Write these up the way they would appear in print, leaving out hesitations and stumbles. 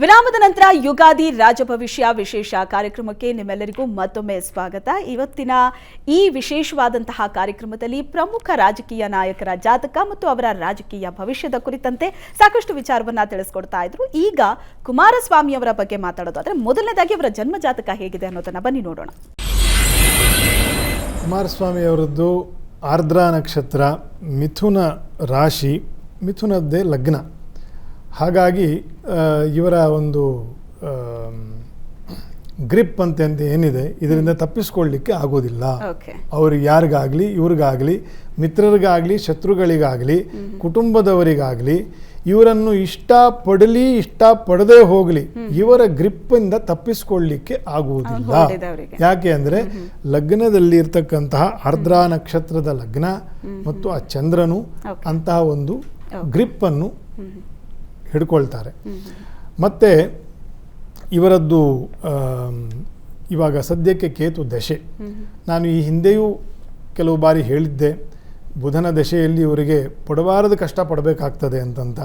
ವಿರಾಮದ ನಂತರ ಯುಗಾದಿ ರಾಜಭವಿಷ್ಯ ವಿಶೇಷ ಕಾರ್ಯಕ್ರಮಕ್ಕೆ ನಿಮ್ಮೆಲ್ಲರಿಗೂ ಮತ್ತೊಮ್ಮೆ ಸ್ವಾಗತ. ಇವತ್ತಿನ ಈ ವಿಶೇಷವಾದಂತಹ ಕಾರ್ಯಕ್ರಮದಲ್ಲಿ ಪ್ರಮುಖ ರಾಜಕೀಯ ನಾಯಕರ ಜಾತಕ ಮತ್ತು ಅವರ ರಾಜಕೀಯ ಭವಿಷ್ಯದ ಕುರಿತಂತೆ ಸಾಕಷ್ಟು ವಿಚಾರವನ್ನ ತಿಳಿಸ್ಕೊಡ್ತಾ ಇದ್ರು. ಈಗ ಕುಮಾರಸ್ವಾಮಿ ಅವರ ಬಗ್ಗೆ ಮಾತಾಡೋದಾದ್ರೆ ಮೊದಲನೇದಾಗಿ ಅವರ ಜನ್ಮ ಜಾತಕ ಹೇಗಿದೆ ಅನ್ನೋದನ್ನ ಬನ್ನಿ ನೋಡೋಣ. ಕುಮಾರಸ್ವಾಮಿ ಅವರದ್ದು ಆರ್ದ್ರಾ ನಕ್ಷತ್ರ, ಮಿಥುನ ರಾಶಿ, ಮಿಥುನದ್ದೇ ಲಗ್ನ. ಹಾಗಾಗಿ ಇವರ ಒಂದು ಗ್ರಿಪ್ ಅಂತ ಏನಿದೆ ಇದರಿಂದ ತಪ್ಪಿಸ್ಕೊಳ್ಳಿಕ್ಕೆ ಆಗೋದಿಲ್ಲ. ಅವ್ರಿಗೆ ಯಾರಿಗಾಗಲಿ ಇವ್ರಿಗಾಗಲಿ ಮಿತ್ರರಿಗಾಗಲಿ ಶತ್ರುಗಳಿಗಾಗಲಿ ಕುಟುಂಬದವರಿಗಾಗಲಿ ಇವರನ್ನು ಇಷ್ಟಪಡದೇ ಹೋಗಲಿ ಇವರ ಗ್ರಿಪ್ಪಿಂದ ತಪ್ಪಿಸ್ಕೊಳ್ಳಿಕ್ಕೆ ಆಗುವುದಿಲ್ಲ. ಯಾಕೆ ಅಂದರೆ ಲಗ್ನದಲ್ಲಿ ಇರ್ತಕ್ಕಂತಹ ಆರ್ದ್ರಾ ನಕ್ಷತ್ರದ ಲಗ್ನ ಮತ್ತು ಆ ಚಂದ್ರನು ಅಂತಹ ಒಂದು ಗ್ರಿಪ್ಪನ್ನು ಹಿಡ್ಕೊಳ್ತಾರೆ. ಮತ್ತು ಇವರದ್ದು ಇವಾಗ ಸದ್ಯಕ್ಕೆ ಕೇತು ದಶೆ. ನಾನು ಈ ಹಿಂದೆಯೂ ಕೆಲವು ಬಾರಿ ಹೇಳಿದ್ದೆ, ಬುಧನ ದಶೆಯಲ್ಲಿ ಇವರಿಗೆ ಪಡಬಾರದು ಕಷ್ಟ ಪಡಬೇಕಾಗ್ತದೆ ಅಂತಂತ.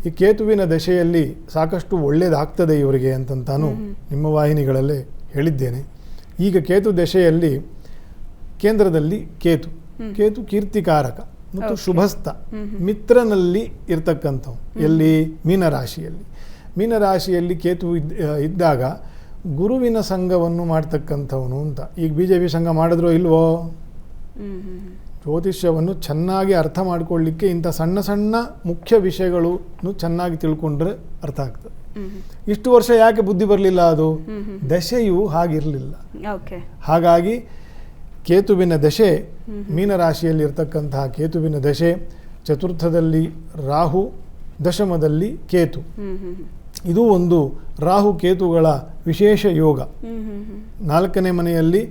ಈ ಕೇತುವಿನ ದಶೆಯಲ್ಲಿ ಸಾಕಷ್ಟು ಒಳ್ಳೆಯದಾಗ್ತದೆ ಇವರಿಗೆ ಅಂತಂತಾನು ನಿಮ್ಮ ವಾಹಿನಿಗಳಲ್ಲೇ ಹೇಳಿದ್ದೇನೆ. ಈಗ ಕೇತು ದಶೆಯಲ್ಲಿ ಕೇಂದ್ರದಲ್ಲಿ ಕೇತು ಕೀರ್ತಿಕಾರಕ ಮತ್ತು ಶುಭಸ್ಥ ಮಿತ್ರನಲ್ಲಿ ಇರ್ತಕ್ಕಂಥವು. ಎಲ್ಲಿ? ಮೀನರಾಶಿಯಲ್ಲಿ ಕೇತು ಇದ್ದಾಗ ಗುರುವಿನ ಸಂಘವನ್ನು ಮಾಡ್ತಕ್ಕಂಥವನು ಅಂತ. ಈಗ BJP ಸಂಘ ಮಾಡಿದ್ರೋ ಇಲ್ವೋ? ಜ್ಯೋತಿಷ್ಯವನ್ನು ಚೆನ್ನಾಗಿ ಅರ್ಥ ಮಾಡ್ಕೊಳ್ಳಿಕ್ಕೆ ಇಂಥ ಸಣ್ಣ ಸಣ್ಣ ಮುಖ್ಯ ವಿಷಯಗಳನ್ನು ಚೆನ್ನಾಗಿ ತಿಳ್ಕೊಂಡ್ರೆ ಅರ್ಥ ಆಗ್ತದೆ. ಇಷ್ಟು ವರ್ಷ ಯಾಕೆ ಬುದ್ಧಿ ಬರಲಿಲ್ಲ? ಅದು ದಶೆಯು ಹಾಗಿರಲಿಲ್ಲ. ಹಾಗಾಗಿ ಕೇತುವಿನ ದಶೆ, ಮೀನರಾಶಿಯಲ್ಲಿ ಇರ್ತಕ್ಕಂತಹ ಕೇತುವಿನ ದಶೆ, ಚತುರ್ಥದಲ್ಲಿ ರಾಹು, ದಶಮದಲ್ಲಿ ಕೇತು. ಇದು ಒಂದು ರಾಹು ಕೇತುಗಳ ವಿಶೇಷ ಯೋಗ. 4ನೇ ಮನೆಯಲ್ಲಿ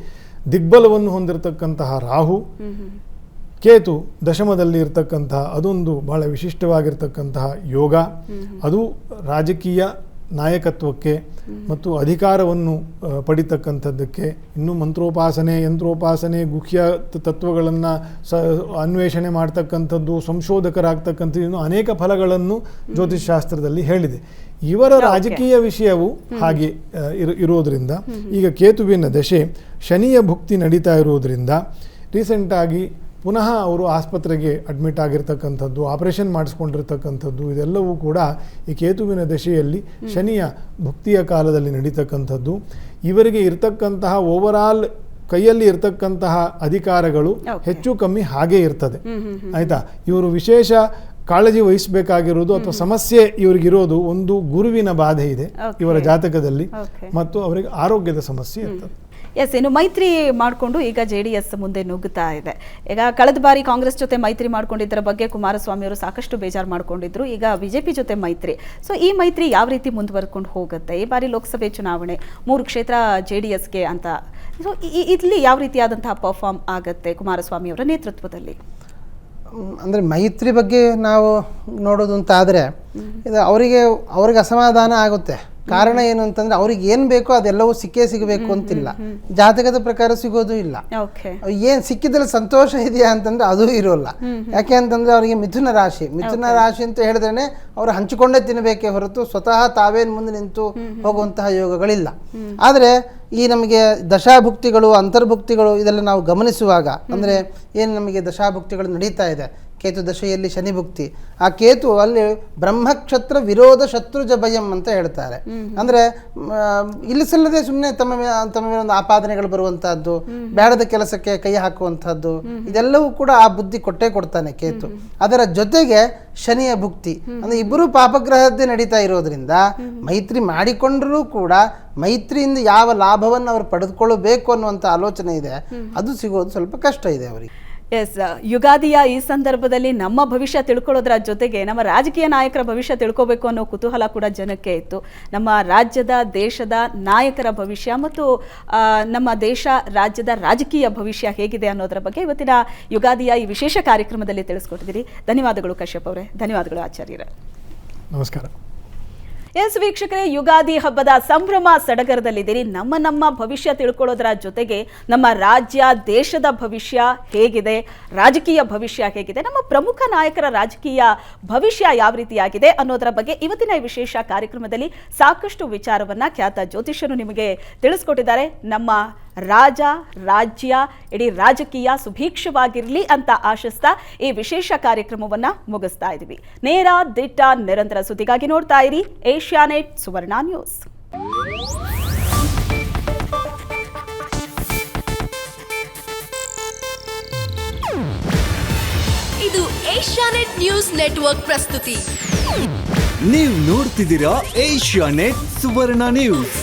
ದಿಗ್ಬಲವನ್ನು ಹೊಂದಿರತಕ್ಕಂತಹ ರಾಹು, ಕೇತು ದಶಮದಲ್ಲಿ ಇರ್ತಕ್ಕಂತಹ ಅದೊಂದು ಬಹಳ ವಿಶಿಷ್ಟವಾಗಿರ್ತಕ್ಕಂತಹ ಯೋಗ. ಅದು ರಾಜಕೀಯ ನಾಯಕತ್ವಕ್ಕೆ ಮತ್ತು ಅಧಿಕಾರವನ್ನು ಪಡಿತಕ್ಕಂಥದ್ದಕ್ಕೆ, ಇನ್ನು ಮಂತ್ರೋಪಾಸನೆ, ಯಂತ್ರೋಪಾಸನೆ, ಗುಹ್ಯ ತತ್ವಗಳನ್ನು ಅನ್ವೇಷಣೆ ಮಾಡ್ತಕ್ಕಂಥದ್ದು, ಸಂಶೋಧಕರಾಗ್ತಕ್ಕಂಥದ್ದು, ಇನ್ನು ಅನೇಕ ಫಲಗಳನ್ನು ಜ್ಯೋತಿಷ್ಶಾಸ್ತ್ರದಲ್ಲಿ ಹೇಳಿದೆ. ಇವರ ರಾಜಕೀಯ ವಿಷಯವು ಹಾಗೆ ಇರೋದರಿಂದ ಈಗ ಕೇತುವಿನ ದಶೆ, ಶನಿಯ ಭುಕ್ತಿ ನಡೀತಾ ಇರೋದರಿಂದ ರೀಸೆಂಟಾಗಿ ಪುನಃ ಅವರು ಆಸ್ಪತ್ರೆಗೆ ಅಡ್ಮಿಟ್ ಆಗಿರ್ತಕ್ಕಂಥದ್ದು, ಆಪರೇಷನ್ ಮಾಡಿಸ್ಕೊಂಡಿರ್ತಕ್ಕಂಥದ್ದು, ಇದೆಲ್ಲವೂ ಕೂಡ ಈ ಕೇತುವಿನ ದಶೆಯಲ್ಲಿ ಶನಿಯ ಭುಕ್ತಿಯ ಕಾಲದಲ್ಲಿ ನಡೀತಕ್ಕಂಥದ್ದು. ಇವರಿಗೆ ಇರ್ತಕ್ಕಂತಹ ಓವರಾಲ್ ಕೈಯಲ್ಲಿ ಇರ್ತಕ್ಕಂತಹ ಅಧಿಕಾರಗಳು ಹೆಚ್ಚು ಕಮ್ಮಿ ಹಾಗೇ ಇರ್ತದೆ. ಆಯಿತಾ? ಇವರು ವಿಶೇಷ ಕಾಳಜಿ ವಹಿಸಬೇಕಾಗಿರೋದು ಅಥವಾ ಸಮಸ್ಯೆ ಇವರಿಗಿರೋದು ಒಂದು ಗುರುವಿನ ಬಾಧೆ ಇದೆ ಇವರ ಜಾತಕದಲ್ಲಿ, ಮತ್ತು ಅವರಿಗೆ ಆರೋಗ್ಯದ ಸಮಸ್ಯೆ ಇರ್ತದೆ. ಇನ್ನು ಮೈತ್ರಿ ಮಾಡಿಕೊಂಡು ಈಗ JDS ಮುಂದೆ ನುಗ್ಗುತ್ತಾ ಇದೆ. ಈಗ ಕಳೆದ ಬಾರಿ ಕಾಂಗ್ರೆಸ್ ಜೊತೆ ಮೈತ್ರಿ ಮಾಡ್ಕೊಂಡಿದ್ದರ ಬಗ್ಗೆ ಕುಮಾರಸ್ವಾಮಿ ಅವರು ಸಾಕಷ್ಟು ಬೇಜಾರು ಮಾಡ್ಕೊಂಡಿದ್ರು. ಈಗ BJP ಜೊತೆ ಮೈತ್ರಿ. ಸೊ ಈ ಮೈತ್ರಿ ಯಾವ ರೀತಿ ಮುಂದುವರ್ಕೊಂಡು ಹೋಗುತ್ತೆ? ಈ ಬಾರಿ ಲೋಕಸಭೆ ಚುನಾವಣೆ 3 ಕ್ಷೇತ್ರ JDSಗೆ ಅಂತ. ಸೊ ಇಲ್ಲಿ ಯಾವ ರೀತಿಯಾದಂತಹ ಪರ್ಫಾರ್ಮ್ ಆಗುತ್ತೆ ಕುಮಾರಸ್ವಾಮಿ ಅವರ ನೇತೃತ್ವದಲ್ಲಿ? ಅಂದರೆ ಮೈತ್ರಿ ಬಗ್ಗೆ ನಾವು ನೋಡೋದು ಅಂತ ಆದರೆ ಇದು ಅವ್ರಿಗೆ ಅಸಮಾಧಾನ ಆಗುತ್ತೆ. ಕಾರಣ ಏನು ಅಂತಂದ್ರೆ ಅವ್ರಿಗೆ ಏನು ಬೇಕೋ ಅದೆಲ್ಲವೂ ಸಿಗಬೇಕು ಅಂತಿಲ್ಲ. ಜಾತಕದ ಪ್ರಕಾರ ಸಿಗೋದು ಇಲ್ಲ. ಏನು ಸಿಕ್ಕಿದಲ್ಲಿ ಸಂತೋಷ ಇದೆಯಾ ಅಂತಂದ್ರೆ ಅದು ಇರೋಲ್ಲ. ಯಾಕೆ ಅಂತಂದ್ರೆ ಅವರಿಗೆ ಮಿಥುನ ರಾಶಿ ಅಂತ ಹೇಳಿದ್ರೆ ಅವರು ಹಂಚಿಕೊಂಡೇ ತಿನ್ನಬೇಕೇ ಹೊರತು ಸ್ವತಃ ತಾವೇನು ಮುಂದೆ ನಿಂತು ಹೋಗುವಂತಹ ಯೋಗಗಳಿಲ್ಲ. ಆದರೆ ಈ ನಮಗೆ ದಶಾಭುಕ್ತಿಗಳು, ಅಂತರ್ಭುಕ್ತಿಗಳು ಇದೆಲ್ಲ ನಾವು ಗಮನಿಸುವಾಗ ಅಂದರೆ ಏನು ನಮಗೆ ದಶಾಭುಕ್ತಿಗಳು ನಡೀತಾ ಇದೆ, ಕೇತು ದಶೆಯಲ್ಲಿ ಶನಿ ಭುಕ್ತಿ, ಆ ಕೇತು ಅಲ್ಲಿ ಬ್ರಹ್ಮಕ್ಷತ್ರ ವಿರೋಧ ಶತ್ರುಜ ಭಯಂ ಅಂತ ಹೇಳ್ತಾರೆ. ಅಂದ್ರೆ ಇಲ್ಲಿಸಲ್ಲದೆ ಸುಮ್ಮನೆ ತಮ್ಮ ಮೇಲೆ ಒಂದು ಆಪಾದನೆಗಳು ಬರುವಂತಹದ್ದು, ಬೇಡದ ಕೆಲಸಕ್ಕೆ ಕೈ ಹಾಕುವಂತಹದ್ದು, ಇದೆಲ್ಲವೂ ಕೂಡ ಆ ಬುದ್ಧಿ ಕೊಡ್ತಾನೆ ಕೇತು. ಅದರ ಜೊತೆಗೆ ಶನಿಯ ಭುಕ್ತಿ ಅಂದ್ರೆ ಇಬ್ಬರು ಪಾಪಗ್ರಹದ್ದೇ ನಡೀತಾ ಇರೋದ್ರಿಂದ ಮೈತ್ರಿ ಮಾಡಿಕೊಂಡ್ರೂ ಕೂಡ ಮೈತ್ರಿಯಿಂದ ಯಾವ ಲಾಭವನ್ನು ಅವರು ಪಡೆದುಕೊಳ್ಳಬೇಕು ಅನ್ನುವಂಥ ಆಲೋಚನೆ ಇದೆ. ಅದು ಸಿಗೋದು ಸ್ವಲ್ಪ ಕಷ್ಟ ಇದೆ ಅವರಿಗೆ. ಯುಗಾದಿಯ ಈ ಸಂದರ್ಭದಲ್ಲಿ ನಮ್ಮ ಭವಿಷ್ಯ ತಿಳ್ಕೊಳ್ಳೋದ್ರ ಜೊತೆಗೆ ನಮ್ಮ ರಾಜಕೀಯ ನಾಯಕರ ಭವಿಷ್ಯ ತಿಳ್ಕೋಬೇಕು ಅನ್ನೋ ಕುತೂಹಲ ಕೂಡ ಜನಕ್ಕೆ ಇತ್ತು. ನಮ್ಮ ರಾಜ್ಯದ, ದೇಶದ ನಾಯಕರ ಭವಿಷ್ಯ ಮತ್ತು ನಮ್ಮ ದೇಶ, ರಾಜ್ಯದ ರಾಜಕೀಯ ಭವಿಷ್ಯ ಹೇಗಿದೆ ಅನ್ನೋದರ ಬಗ್ಗೆ ಇವತ್ತಿನ ಯುಗಾದಿಯ ಈ ವಿಶೇಷ ಕಾರ್ಯಕ್ರಮದಲ್ಲಿ ತಿಳಿಸ್ಕೊಟ್ಟಿದ್ದೀರಿ. ಧನ್ಯವಾದಗಳು ಕಶ್ಯಪ್ ಅವರೇ. ಧನ್ಯವಾದಗಳು ಆಚಾರ್ಯರೇ. ನಮಸ್ಕಾರ. ಎಸ್ ವೀಕ್ಷಕರೇ, ಯುಗಾದಿ ಹಬ್ಬದ ಸಂಭ್ರಮ ಸಡಗರದಲ್ಲಿದ್ದೀರಿ. ನಮ್ಮ ಭವಿಷ್ಯ ತಿಳ್ಕೊಳ್ಳೋದರ ಜೊತೆಗೆ ನಮ್ಮ ರಾಜ್ಯ ದೇಶದ ಭವಿಷ್ಯ ಹೇಗಿದೆ, ರಾಜಕೀಯ ಭವಿಷ್ಯ ಹೇಗಿದೆ, ನಮ್ಮ ಪ್ರಮುಖ ನಾಯಕರ ರಾಜಕೀಯ ಭವಿಷ್ಯ ಯಾವ ರೀತಿಯಾಗಿದೆ ಅನ್ನೋದರ ಬಗ್ಗೆ ಇವತ್ತಿನ ಈ ವಿಶೇಷ ಕಾರ್ಯಕ್ರಮದಲ್ಲಿ ಸಾಕಷ್ಟು ವಿಚಾರವನ್ನ ಖ್ಯಾತ ಜ್ಯೋತಿಷ್ಯರು ನಿಮಗೆ ತಿಳಿಸ್ಕೊಟ್ಟಿದ್ದಾರೆ. ನಮ್ಮ ರಾಜ್ಯ ಇಡೀ ರಾಜಕೀಯ ಸುಭೀಕ್ಷವಾಗಿರಲಿ ಅಂತ ಆಶಿಸ್ತಾ ಈ ವಿಶೇಷ ಕಾರ್ಯಕ್ರಮವನ್ನ ಮುಗಿಸ್ತಾ ಇದ್ದೀವಿ. ನೇರ ದಿಟ್ಟ ನಿರಂತರ ಸುದ್ದಿಗಾಗಿ ನೋಡ್ತಾ ಇರಿ ಏಷ್ಯಾನೆಟ್ ಸುವರ್ಣ ನ್ಯೂಸ್. ಇದು ಏಷ್ಯಾನೆಟ್ ನ್ಯೂಸ್ ನೆಟ್ವರ್ಕ್ ಪ್ರಸ್ತುತಿ. ನೀವು ನೋಡ್ತಿದ್ದೀರಾ ಏಷ್ಯಾನೆಟ್ ಸುವರ್ಣ ನ್ಯೂಸ್.